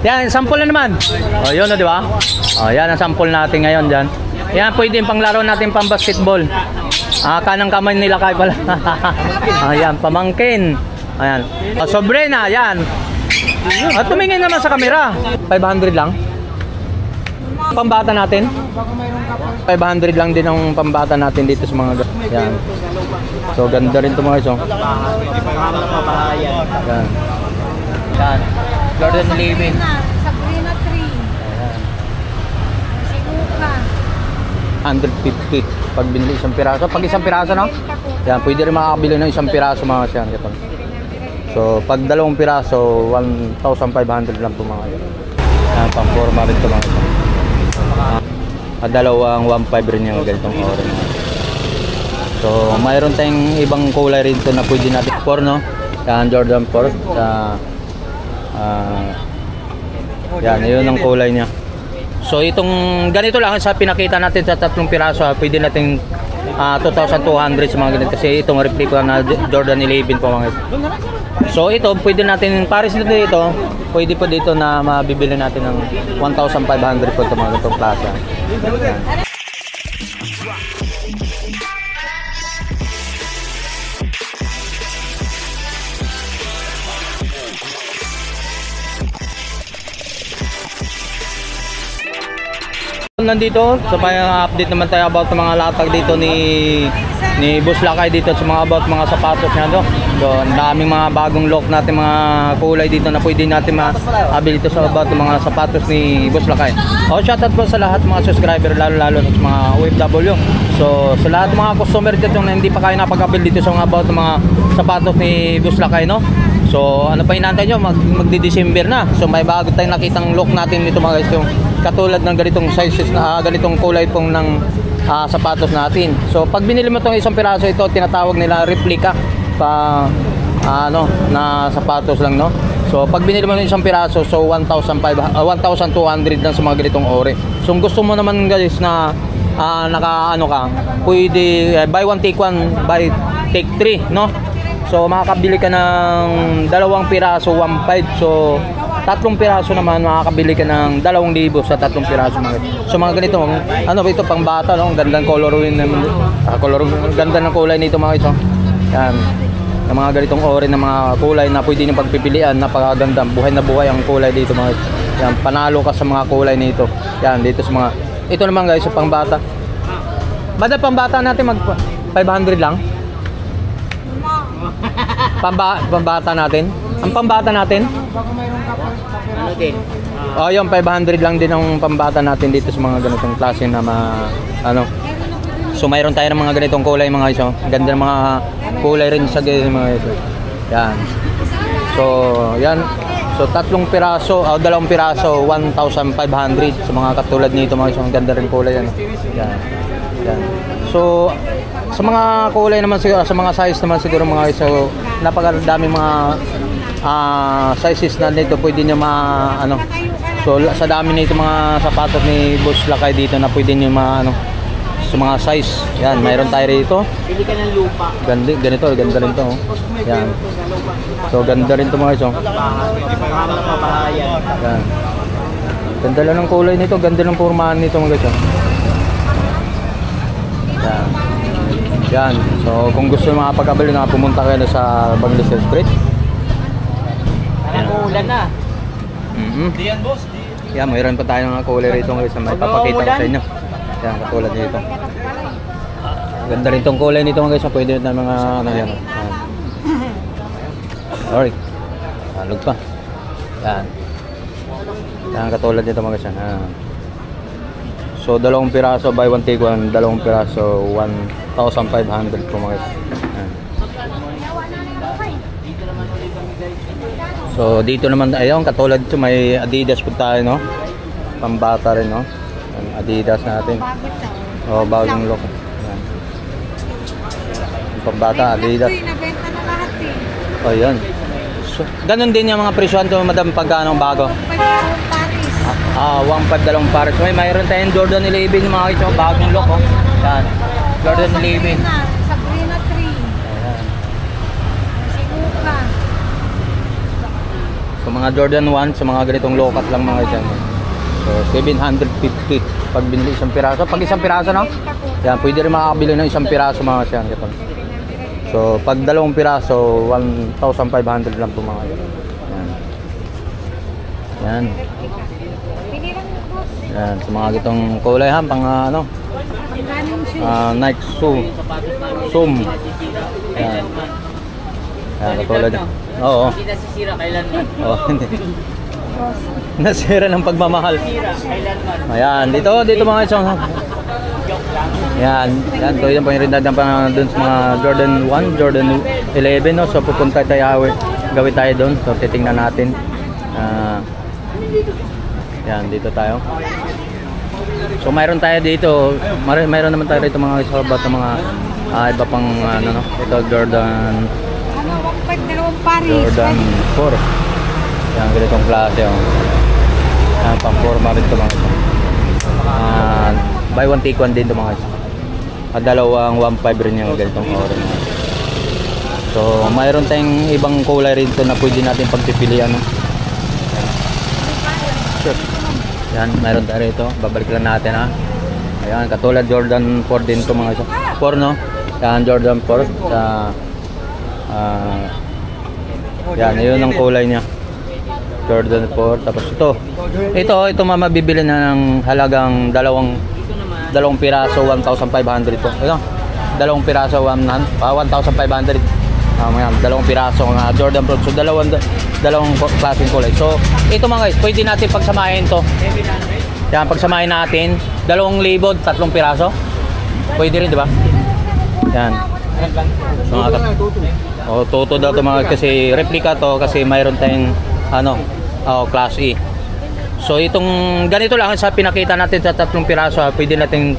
Yan, sample na naman. O, yun o, di ba? O, yan ang sample natin ngayon dyan. Yan, pwede yung panglaro natin pang basketball. Kanang kamay nila kay pala. Ayan, pamangkin. Ayan. Sobre na, yan. At tumingin naman sa camera. 500 lang. Pambata natin. 500 lang din ang pambata natin dito sa mga yan. So ganda rin 'to mga iso. Yan. Yan. Jordan Levin. Sabrina 3. Siguka. 150 pag binili isang piraso. Pag isang piraso, no? Yan, pwede rin makakabili ng isang piraso mga siyan. So pag dalawang piraso, 1,500 lang po mga yan. Yan, pang-forma rin ito mga iso. Dalawang 1.5 rin yung ganitong orange. So mayroon tayong ibang kulay rin ito na pwede natin 4, no? Yan, Jordan 4. Yan, yun ang kulay niya. So itong ganito lang sa pinakita natin sa 3 piraso, pwede natin 2,200 sa mga ganito kasi itong replica na Jordan 11 po mga ito. So ito pwede natin pares na dito, pwede po dito na mabibili natin ng 1,500 po ito mga ganitong klase. Nandito, so update naman tayo about mga latag dito ni Boss Lakay dito sa mga about mga sapatos niya do. So, ang daming mga bagong look natin mga kulay dito na pwede natin ma-abili dito sa about mga sapatos ni Boss Lakay. Shoutout po sa lahat mga subscriber lalo sa mga OFW. So, sa lahat ng mga customer dito na hindi pa kayo napag-abili dito sa mga about mga sapatos ni Boss Lakay, no? So, ano pa inaantay nyo? Magdi-December na. So, may bago tayong nakitang look natin dito mga guys. Yung katulad ng ganitong sizes na ganitong kulay pong ng sapatos natin. So, pag binili mo itong isang piraso, ito tinatawag nila replica pa na sapatos lang, no? So, pag binili mo ng isang piraso, so 1,200 lang sa mga ganitong ore. So, kung gusto mo naman guys na pwede buy one take one, buy take 3, no? So makakabili ka ng 2 piraso 1.5. So 3 piraso naman makakabili ka ng 2,000 sa 3 piraso mga. So mga ganito, ito pang bata, no? Gandang colorin naman. Ganda ng kulay nito mga ito. Yan. Ng mga ganitong ori ng mga kulay na pwede niyo pagpipilian, napakaganda. Buhay na buhay ang kulay dito mga. Yan, panalo ka sa mga kulay nito. Yan, dito sa mga. Ito naman guys, sa pang bata. Bada pang bata natin mag 500 lang. Pambata natin. Ang pambata natin? Ano din? Yung 500 lang din ang pambata natin dito sa mga ganitong klase na So mayroon tayo ng mga ganitong kulay mga iso. Ganda ng mga kulay rin sa mga iso. Yan. So, yan. So 3 piraso, 2 piraso, 1,500 sa mga katulad nito mga iso. Ang ganda rin kulay yan. Yan. Yan. So sa mga kulay naman siguro, sa mga size naman siguro mga iso, napakadami mga sizes na dito pwede nyo so sa dami nito mga sapatos ni Boss Lakay dito na pwede nyo sa mga size. Yan, mayroon tayo rito. Pili ka ng lupa. Ganito, ganda rin to. Yan. So ganda rin to mga iso. Yan. Ganda lang ng kulay nito, ganda ng pormahan nito mga iso. Yan. Yan. So kung gusto nyo makapag-abili na pumunta kayo sa Bangladesh Street. Ulan na. Diyan boss. Yan, mayroon pa tayo ng kulay rito guys na may papakita ko sa inyo. Yan, katulad nito. Ganda rin tong kulay nito guys. Pwede na mga yan. Alright. Alog pa. Yan. Yan, katulad nito mga guys. So 2 piraso buy one take one, 2 piraso 1,500 po mga guys. So dito naman ayun katulad ito may Adidas po tayo, no? Pambata rin, no? Adidas natin. Bagong look. Yan. Pambata Adidas. Yan. So, ganun din yung mga presyon to madam pagkano bago. 1.5 2 pares. Mayroon tayong Jordan 11 mga ito, bagong look, oh. Yan. Jordan 11. Sabrina 3. Ayan. Siguka. So mga Jordan 1 sa mga ganitong low cut lang mga guys yan. So 750 pag binili isang piraso. Pag isang piraso no? Yan, pwede rin makakabili ng isang piraso mga guys yan. So pag dalawang piraso 1,500 lang po mga guys. Yan. Yan. Yan, sa mga gitong kulay ha, pang ano, Nike Zoom. Yan. Yan, katulad yan. Oo. Hindi nasisira kailanman. Oo, hindi. Nasira ng pagmamahal. Ayan, dito mga isang. Yan, yan, to yan po yung rindadan pa dun sa mga Jordan 1, Jordan 11, no? So pupunta tayo, gawin tayo dun. So titingnan natin. Yan, dito tayo. So mayroon tayo dito, mayroon naman tayo dito mga isabat ng mga iba pang ano no. Ito Jordan Jordan 4. Yan, ganitong klase oh. Yan, pang forma rin ito mga ito. Buy one take one din ito mga ito. Dalawang 1.5 rin yung ganitong orange. So mayroon tayong ibang kulay rin ito na pwede natin pagpipilian no? Sure. Yan, mayroon tayo rito. Babalik lang natin ha. Ayan, katulad Jordan 4 din ito mga ito. 4 no? Yan, Jordan 4 sa yan, yun ang kulay niya. Jordan 4. Tapos ito mabibili na ng halagang dalawang piraso 1,500 po. Ito, dalawang piraso 1,500. Ayan, dalawang piraso ng Jordan 4. So dalawang klaseng kulay. So ito mga guys, pwede natin pagsamahin to. Yan, pagsamahin natin 2,000, 3 piraso. Pwede rin, di ba? Yan. So, toto daw to mga kasi replica to kasi mayroon tayong class E. So itong ganito lang sa pinakita natin sa 3 piraso, pwede natin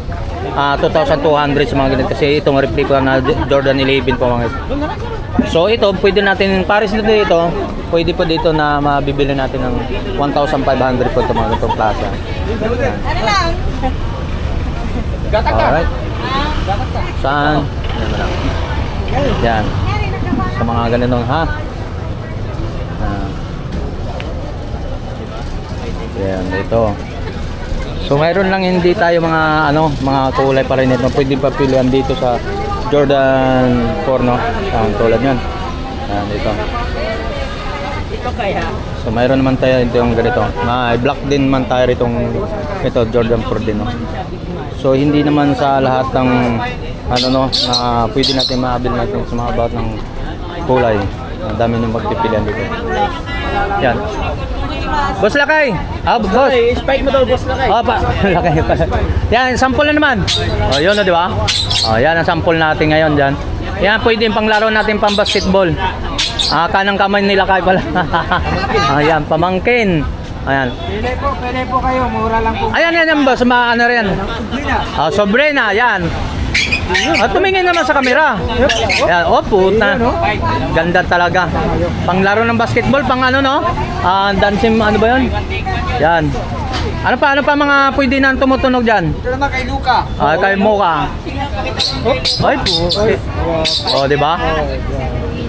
2,200 sa mga ganito kasi itong replica na Jordan 11 po mga guys. So ito pwede natin pares nito dito, pwede po dito na mabibili natin ng 1,500 po itong mga ganitong klase. Alright. Saan? Yan na lang. Yan. Sa mga ganitong ha. Yan dito. So mayroon lang hindi tayo mga mga kulay pa rin ito. Pwede pa pilihan dito sa Jordan 4 no. Tulad niyan. Yan dito. Ito kaya. So mayroon naman tayo ito yung ganito. Black din man tayo itong ito Jordan 4 din no. So hindi naman sa lahat ng na pwede natin maabili natin sa mga about ng kulay. Ang dami ng magpipilian dito. Yan. Boss Lakay. Boss. Spike mo daw, Boss Lakay. Lakay pala. Yan, sample na naman. Oh, yun di ba? Oh, yan ang sample natin ngayon diyan. Yan, pwede panglaro natin pang basketball. Kanang kamay ni Lakay pala. Ayan, pamangkin. Ayan. Pwede po kayo, mura lang po. Ayan yan boss, ano rin. Sobrena, yan. Tumingin naman sa kamera. Yan, puta. Ganda talaga. Panglaro ng basketball, pang dancing, ano ba yun? Yan. Ano pa mga pwede na tumutunog dyan? Ito naman kay Luka. Kay Mocha. Ay, po. Diba?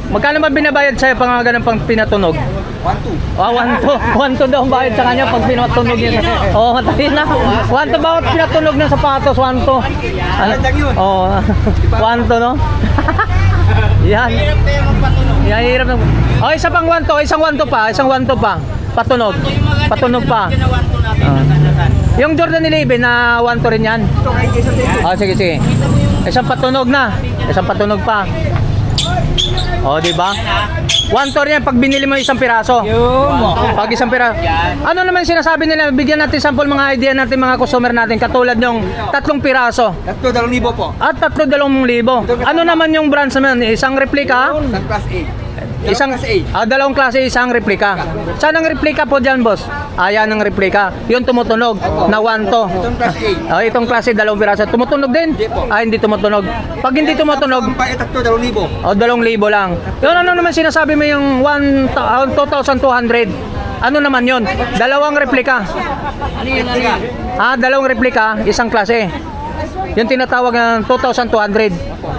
Magkano ba binabayad sa'yo pang ganun pang pinatunog? 1-2. 1-2 daw ang bayad sa kanya pag pinatunog niya. Matayin na. 1-2 bawat pinatunog ng sapatos, 1-2. Oo. 1-2 no? Yan. Hirap tayo magpatunog. Yan, hirap na. Isa pang 1-2, isang 1-2 pa. Patunog. Patunog pa. Yung Jordan 11 na 1-2 rin yan. Sige. Isang patunog na. Isang patunog pa. Di ba? 1-2 yan pag binili mo isang piraso. Pag isang piraso. Ano naman sinasabi nila? Bigyan natin sample mga idea natin mga customer natin katulad yung 3 piraso. 2,000 po. At 3,000. Ano naman yung brands naman? Isang replica? Isang class A. Dalawang klase, isang replika. Saan ang replika po dyan, boss? Ayan ang replika. Yung tumutunog na 1-2. Itong class A. Itong klase, 2 piraso. Tumutunog din? Hindi tumutunog. Pag hindi tumutunog, 2,000. 2,000 lang. Yun, ano naman sinasabi mo yung 2,200? Ano naman yun? Dalawang replika. Ano yun? Dalawang replika, isang klase. Yung tinatawag ng 2,200.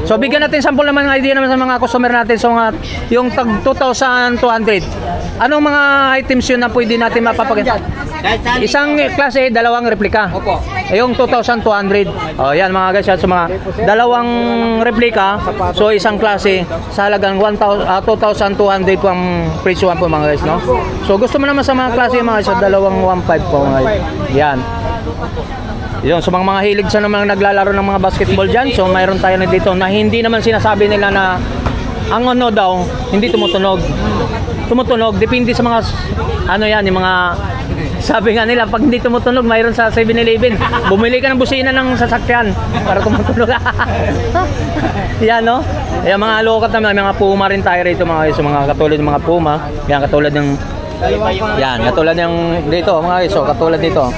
So bigyan natin sample naman ng idea naman sa mga customer natin sa mga yung tag 2,200. Anong mga items yun na pwede natin mapapaganda? Isang klase, dalawang replika. Opo. Yung 2,200. Oh, yan mga guys, yan sa mga dalawang replika. So isang klase sa halagang 2,200 po ang presyo po mga guys, no? So gusto mo naman sa mga klase mga guys, sa dalawang 1,500 po mga guys. Yan. Yun, so mga hilig sa naman naglalaro ng mga basketball dyan. So mayroon tayo na dito na hindi naman sinasabi nila na ang ano daw, hindi tumutunog. Tumutunog, depende sa mga ano yan, yung mga sabi nga nila, pag hindi tumutunog, mayroon sa 7-Eleven. Bumili ka ng busina ng sasakyan para tumutunog. Yan, no? Yan, mga lokat naman, mga Puma rin tayo rito, mga guys. Mga katulad ng mga Puma. Yan, katulad ng yan, katulad ng dito, mga guys. So, katulad dito.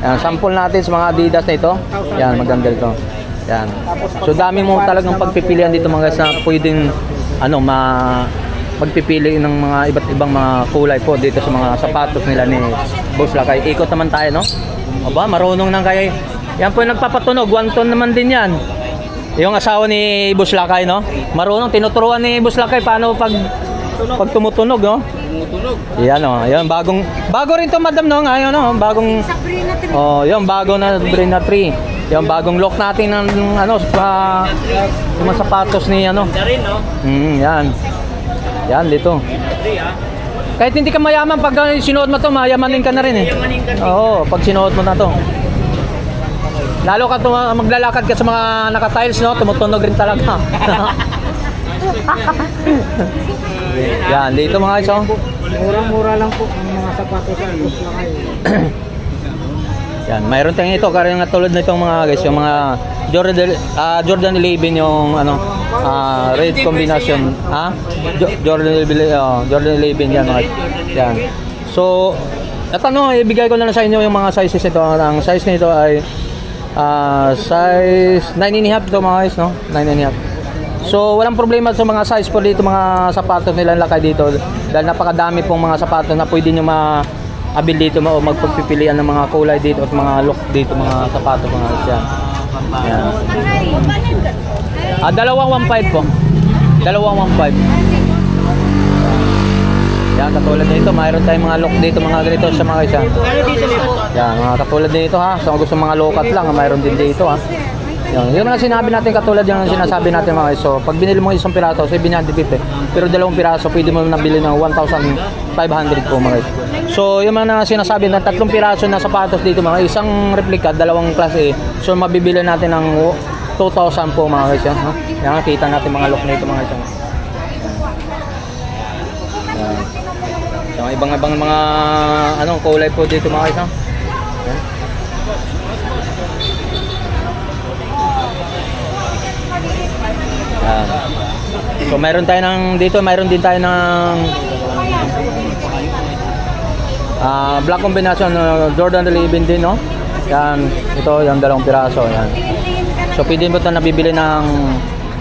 Yan, sample natin sa mga Adidas na ito. Yan, maganda ito. Yan. So, dami mo talagang pagpipilian dito, mga guys, na pwedeng ano, magpipili ng mga iba't ibang mga kulay po dito sa mga sapatos nila ni Boss Lakay. Ikot naman tayo, no? Aba, marunong nang kaya. Yan po yung nagpapatunog. 1 ton naman din yan. Yung asawa ni Boss Lakay, no? Marunong, tinuturuan ni Boss Lakay paano pag tumutunog, no? Tumutunog. Yan, no? Yan, bago rin to, madam, no? Ngayon, no? Bagong, Sabrina 3. oh, yung bago na Sabrina 3. Yung bagong look natin ng, ano, yung mga sapatos ni, ano? Yan. Yan, dito. Kahit hindi ka mayaman, pag sinuot mo to, mayamanin ka na rin eh. Oo, pag sinuot mo na to. Lalo ka maglalakad ka sa mga naka-tiles, no? Tumutunog rin talaga. Yan, dito mga guys, oh. Murang-mura lang po ang mga sapatos sa Boss Lakay. Yan, mayroon tayong ito, karang tulad na itong mga guys, yung mga Jordan 11 yung ano, red combination, ha? Jordan 11 yan mga. Yan. So, at ano, ibigay ko na lang sa inyo yung mga sizes nito. Ang size nito ay size 9.5 ito mga guys, no? 9.5. So, walang problema sa mga size po dito, mga sapatos nila Lakay dito. Dahil napakadami pong mga sapatos na pwede nyo abil dito o magpagpipilian ng mga kulay dito at mga look dito, mga sapatos mga guys. Yan. Dalawang 1.5 po. Dalawang 1.5. Yan, katulad nito, mayroon tayong mga look dito, mga ganito sa mga isa. Yan, mga katulad nito ha. So, kung gusto mga lokat lang, mayroon din dito ha. Yan, yun na sinabi natin, katulad yung sinasabi natin mga iso. Pag binili mo isang piraso, 750. Pero dalawang piraso, pwede mo nabili ng 1,500 po mga iso. So, yung mga sinasabi na 3 piraso na sapatos dito mga isang replika, dalawang klase. So, mabibili natin ng 2,000 po mga guys. No? Yan, kita natin mga look nito mga guys. Yan. Yung ibang mga ano, kulay po dito mga guys. No? Yan. Yan. So, mayroon tayo dito, mayroon din tayo ng black combination, Jordan 11 din, no? Yan, ito yung 2 piraso, yan. So pwede mo ito nabibili ng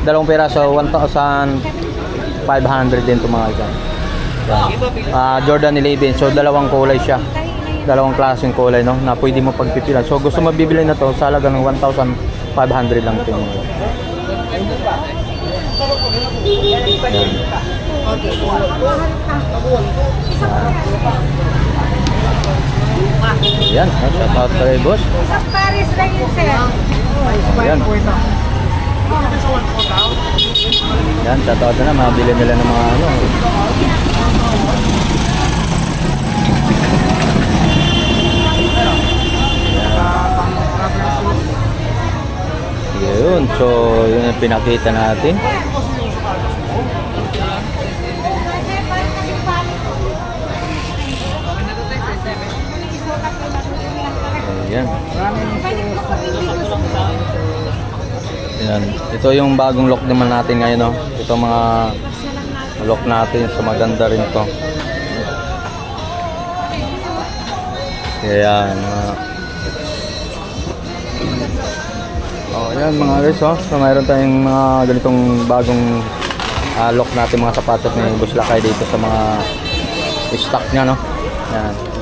2 piraso, 1,500 din ito mga yan. Jordan 11, so 2 kulay siya. 2 klaseng kulay, no? Na pwede mo pagpipilan. So gusto mo bibili na to sa halaga ng 1,500 lang ito. Yan, shout out kay boss. Isang Paris lang yun, sir. Yan. Yan, shout out na, mabili nila ng mga ano. Yun, so yun yung pinakita natin. Ayan. Ayan. Ito yung bagong look naman natin ngayon, no? Ito mga look natin, so maganda rin to. Ayan. Oh, ayan mga guys, oh. So mayroon tayong mga ganitong bagong look natin, mga sapatos ni Boss Lakay dito sa mga stock niya, no? Ayan.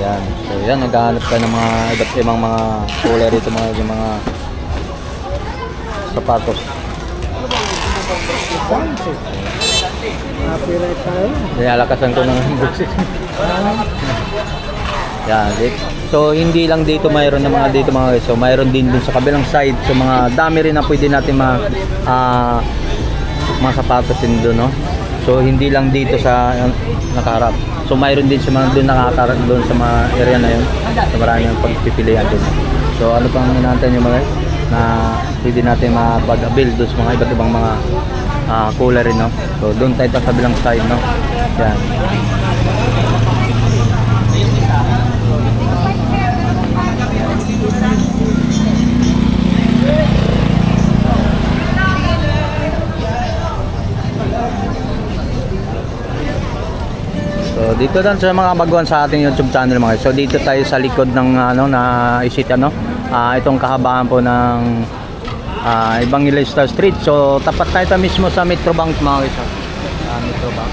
Yan. So yan, naghahanap tayo ng mga iba't ibang mga kulay rito, yung mga sapatos. Copyright tayo. Nilalakasan ko ng buksit. Yan. So hindi lang dito mayroon na mga dito mga guys. So mayroon din dun sa kabilang side. So mga dami rin na pwede natin mga sapatos din doon, no? So hindi lang dito sa nakaharap. So mayroon din sa mga doon nakaharap doon sa mga area na yun. So marami ang pagpipilian doon. So ano pang inaantay nyo mga guys? Na pwede natin mapag-avail doon sa mga iba't ibang mga kulay rin, no? So doon tayo sa kabilang side, no? Yan. So dito dan sa mga baguhan sa ating YouTube channel mga guys. So dito tayo sa likod ng na isit itong kahabaan po ng Evangelista Street. So tapat tayo mismo sa Metrobank mga guys. Metrobank.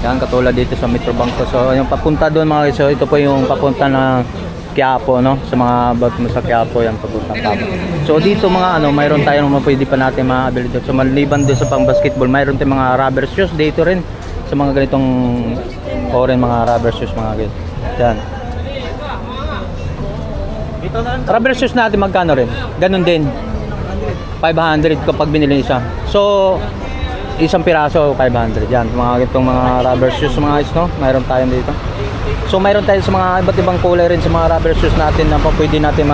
Yan katulad dito sa Metrobank po. So yung papunta doon mga guys. So ito po yung papunta na Quiapo, no? Sa mga ba't mo sa Quiapo yan papunta Quiapo. So dito mga mayroon tayong pwede pa natin ma-avail dito. So maliban din sa pang basketball, mayroon tayong mga rubber shoes dito rin. Sa mga ganitong oren mga rubber shoes mga guys. Yan. Rubber shoes natin magkano rin? Ganun din. 500 kapag binili isa. So isang piraso 500. Yan, mga ganitong mga rubber shoes mga guys, no? Mayroon tayo dito. So mayroon tayo sa mga iba't ibang kulay rin sa mga rubber shoes natin na pwede natin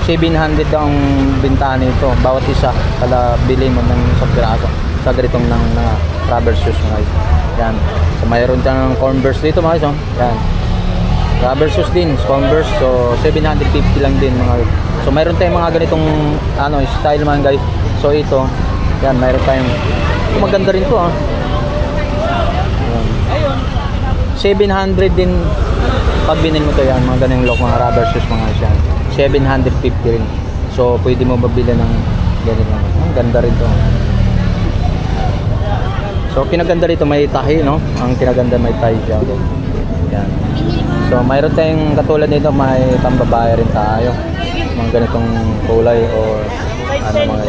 700 ang bintahan nito bawat isa kada bili mo ng isang piraso sa ganitong ng rubber shoes mga guys. Yan. So mayroon tayong Converse dito mga guys, oh. Yan. Rubber shoes din, Converse. So 750 lang din mga guys. So mayroon tayong mga ganitong style mga guys. So ito, yan, mayroon tayong maganda rin 'to, ah. Yan. 700 din pag binili mo 'to, yan, mga ganung look mga rubber shoes mga guys. Yan. 750 rin. So pwede mo mabili ng ganito. Ang ganda rin 'to. So kinaganda rito may tahi, no? Ang kinaganda may tahi siya. Yan. So mayroon tayong katulad nito, may pambabae rin tayo. Mga ganitong kulay or mga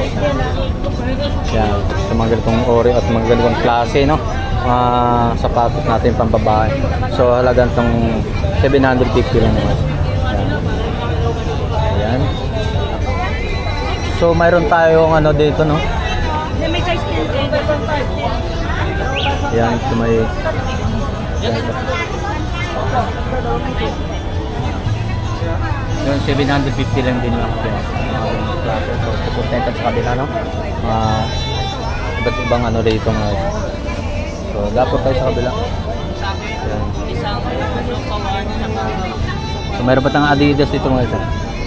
yan. So mga ganitong ori at mga ganitong klase, no? Sapatos natin pambabae. So halagang tong 750 lang naman. Yan. Ayan. So mayroon tayong dito, no? May size Yan, so may yun, 750 lang din lang yan. So, pupunta sa kabila, no? Iba't ibang rito nga. So, dapat tayo sa kabila. Yan. So, mayroon pa tayong Adidas dito mga isa.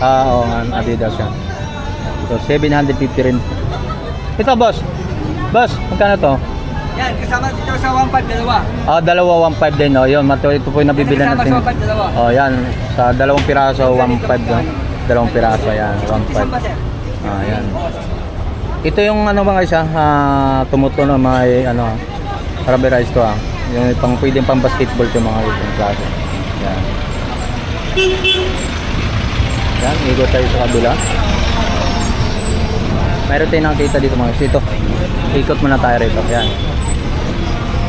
Oo, Adidas yan. So, 750 rin. Ito, boss. Boss, magkano to? Yan, kasama dito sa 1.5 dalawa. Dalawa 1.5 din, oh. Yun, ito po yung nabibili natin. Kasama sa 1.5 dalawa. Oh, yan. Sa dalawang piraso 1.5 no? Dalawang piraso yan, 1.5. Yan. Ito yung mga isa, tumutunog may rubberized to, yung pang pwedeng pang basketball yung mga itong klase. Yan. Yan, ikot tayo sa kabila. Mayroon tayong nakita dito mga ito. Ikot muna tayo rito. Yan.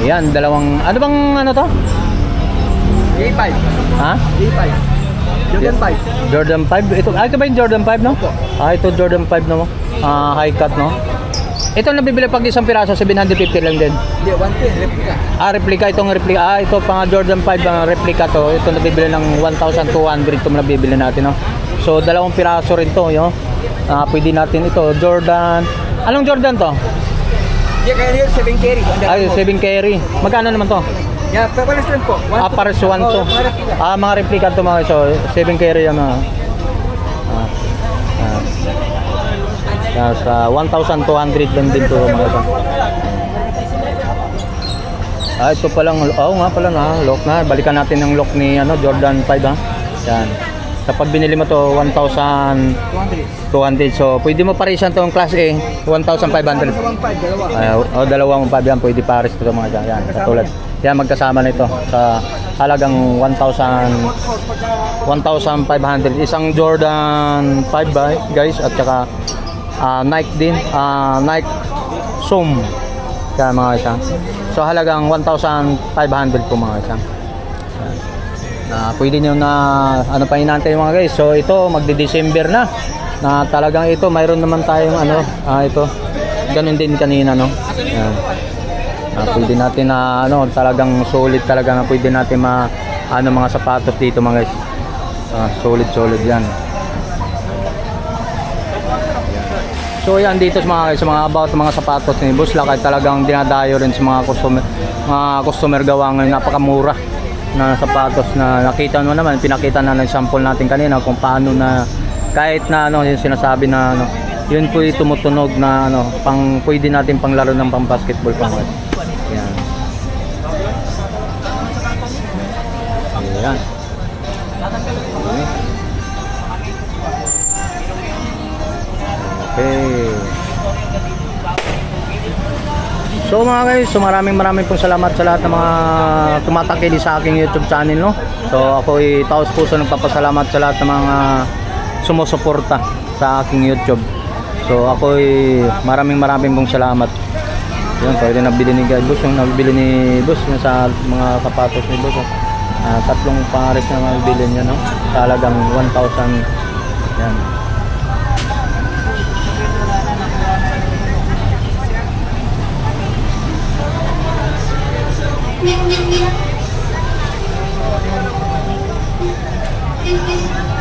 Yan, dalawang bang to? J5. Ha? J5. Jordan 5. Jordan 5. Ito ba yung Jordan 5, no? Ito Jordan 5 no. High cut, no. Ito nabibili pag isang piraso 750 lang din. Hindi, 110 replica. Replica itong replica. Ito pang Jordan 5 replica to. Ito nabibili ng 1,200 ito nabibili natin, no. So dalawang piraso rin to, yo. Pwede natin ito Jordan. Anong Jordan to? Yeah, kaya yun, 7 carry. 7 carry. Magkano naman to? Yeah, papalas lang po. Pares 1 to. Mga replica to mga so 7 carry yan mga. Sa 1,200 lang din to mga ito. Ito pa lang. Nga pala na. Lock na. Balikan natin yung lock ni Jordan 5 ha. Yan. Kapag binili mo to 1,200. So pwede mo parisan to yung class A 1,500. Sa 1.5 dalawa. Dalawang 5 yan. Pwede pares to mga yan. Katulad. Yan, magkasama nito sa halagang 1,500. Isang Jordan 5 guys, at saka Nike din, Nike Zoom. Yan mga isa. So halagang 1,500 po mga isa. Pwede nyo na ano pa hinantay mga guys. So ito magdi-December na talagang ito mayroon naman tayong ano ito ganun din kanina no. Yan. Pwede natin na ano talagang solid talaga na pwede natin mga sapatos dito mga guys. Solid yan. So yan dito sa mga guys, about mga sapatos ni Boss Lakay, talagang dinadayo rin sa mga customer gawa ngayon, napakamura na sapatos na nakita mo naman, pinakita na ng sample natin kanina kung paano na kahit na ano yung sinasabi na ano, yun po yung tumutunog na ano, pwede natin panglaro ng pang basketball pa mga. Yan. Ayan. Okay. So mga guys, so maraming pong salamat sa lahat ng mga tumatakili sa aking YouTube channel no. So ako ay taos puso nagpapasalamat sa lahat ng mga sumusuporta sa aking YouTube. So ako ay maraming pong salamat. Yan, so ito nabili ni Boss, yung nabili ni Boss sa mga sapatos ni Boss. Tatlong pares na nabili niya no. Talagang 1,000. Yan. Thank you.